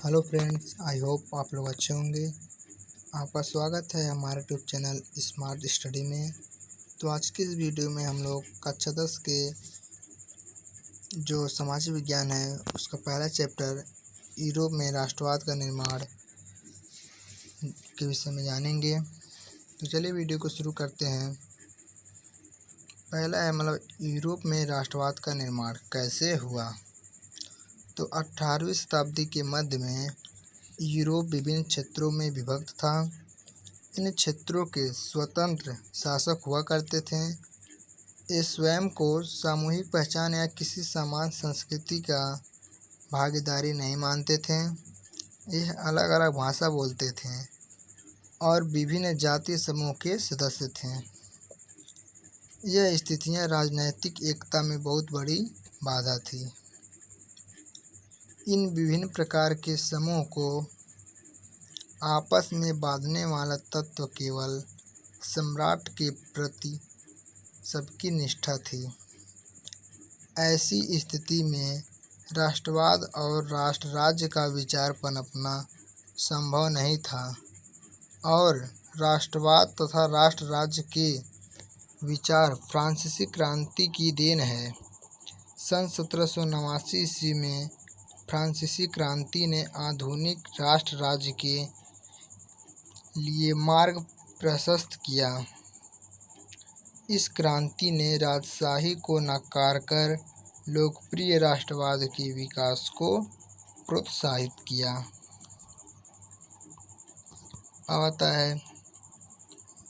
Hello friends, I hope आप लोग अच्छे होंगे। आपका स्वागत है हमारे यूट्यूब चैनल स्मार्ट स्टडी में। तो आज की इस वीडियो में हम लोग कक्षा 10 के जो सामाजिक विज्ञान है उसका पहला चैप्टर यूरोप में राष्ट्रवाद का निर्माण के विषय में जानेंगे। तो चलिए वीडियो को शुरू करते हैं। पहला है यूरोप में राष्ट्रवाद का निर्माण कैसे हुआ। तो 18वीं शताब्दी के मध्य में यूरोप विभिन्न क्षेत्रों में विभक्त था। इन क्षेत्रों के स्वतंत्र शासक हुआ करते थे। ये स्वयं को सामूहिक पहचान या किसी समान संस्कृति का भागीदारी नहीं मानते थे। यह अलग अलग भाषा बोलते थे और विभिन्न जातीय समूह के सदस्य थे। यह स्थितियां राजनैतिक एकता में बहुत बड़ी बाधा थी। इन विभिन्न प्रकार के समूह को आपस में बांधने वाला तत्व केवल सम्राट के प्रति सबकी निष्ठा थी। ऐसी स्थिति में राष्ट्रवाद और राष्ट्र राज्य का विचार पनपना संभव नहीं था और राष्ट्रवाद तथा राष्ट्र राज्य के विचार फ्रांसीसी क्रांति की देन है। सन 1789 ईस्वी में फ्रांसीसी क्रांति ने आधुनिक राष्ट्र राज्य के लिए मार्ग प्रशस्त किया। इस क्रांति ने राजशाही को नकार कर लोकप्रिय राष्ट्रवाद के विकास को प्रोत्साहित किया। अब आता है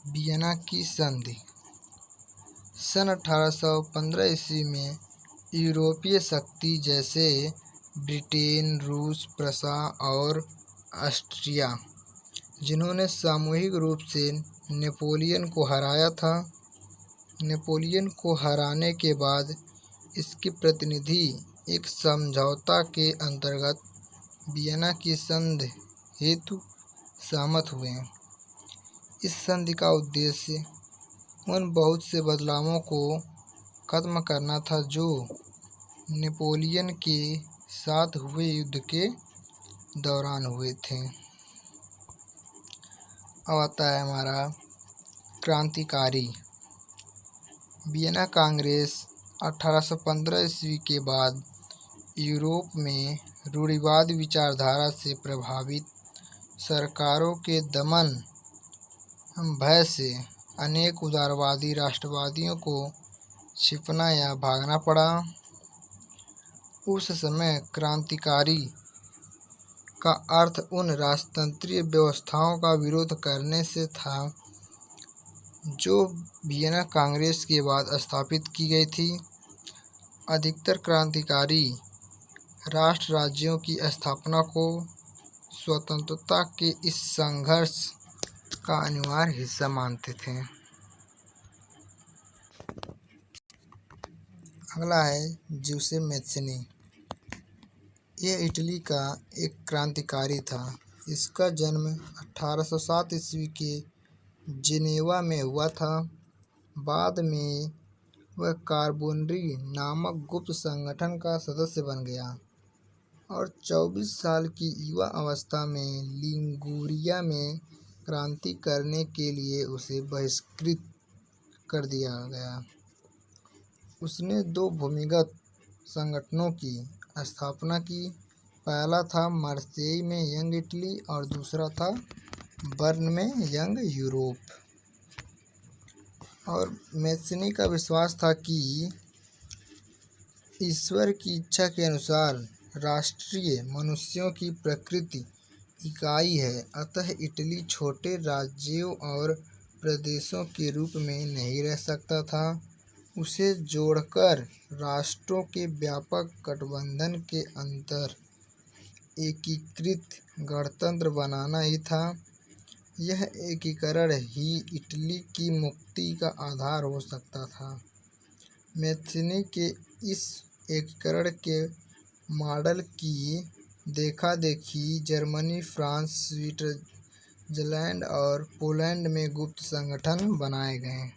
वियना की संधि। सन 1815 ईस्वी में यूरोपीय शक्ति जैसे ब्रिटेन, रूस, प्रशा और ऑस्ट्रिया, जिन्होंने सामूहिक रूप से नेपोलियन को हराया था। नेपोलियन को हराने के बाद इसके प्रतिनिधि एक समझौता के अंतर्गत वियना की संधि हेतु सहमत हुए। इस संधि का उद्देश्य उन बहुत से बदलावों को खत्म करना था जो नेपोलियन के साथ हुए युद्ध के दौरान हुए थे। अब आता है हमारा क्रांतिकारी। वियना कांग्रेस 1815 ईस्वी के बाद यूरोप में रूढ़िवादी विचारधारा से प्रभावित सरकारों के दमन भय से अनेक उदारवादी राष्ट्रवादियों को छिपना या भागना पड़ा। उस समय क्रांतिकारी का अर्थ उन राजतंत्रीय व्यवस्थाओं का विरोध करने से था जो वियना कांग्रेस के बाद स्थापित की गई थी। अधिकतर क्रांतिकारी राष्ट्र राज्यों की स्थापना को स्वतंत्रता के इस संघर्ष का अनिवार्य हिस्सा मानते थे। अगला है ज्यूसेप मैज़िनी। यह इटली का एक क्रांतिकारी था। इसका जन्म 1807 ईस्वी के जेनेवा में हुआ था। बाद में वह कार्बोनरी नामक गुप्त संगठन का सदस्य बन गया और 24 साल की युवा अवस्था में लिगुरिया में क्रांति करने के लिए उसे बहिष्कृत कर दिया गया। उसने दो भूमिगत संगठनों की स्थापना की। पहला था मार्सेई में यंग इटली और दूसरा था बर्न में यंग यूरोप। और मैज़िनी का विश्वास था कि ईश्वर की इच्छा के अनुसार राष्ट्रीय मनुष्यों की प्रकृति इकाई है, अतः इटली छोटे राज्यों और प्रदेशों के रूप में नहीं रह सकता था। उसे जोड़कर राष्ट्रों के व्यापक गठबंधन के अंतर एकीकृत गणतंत्र बनाना ही था। यह एकीकरण ही इटली की मुक्ति का आधार हो सकता था। मैज़िनी के इस एकीकरण के मॉडल की देखा-देखी जर्मनी, फ्रांस, स्विट्जरलैंड और पोलैंड में गुप्त संगठन बनाए गए।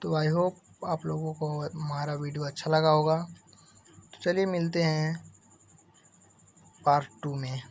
तो आई होप आप लोगों को हमारा वीडियो अच्छा लगा होगा। तो चलिए मिलते हैं पार्ट 2 में।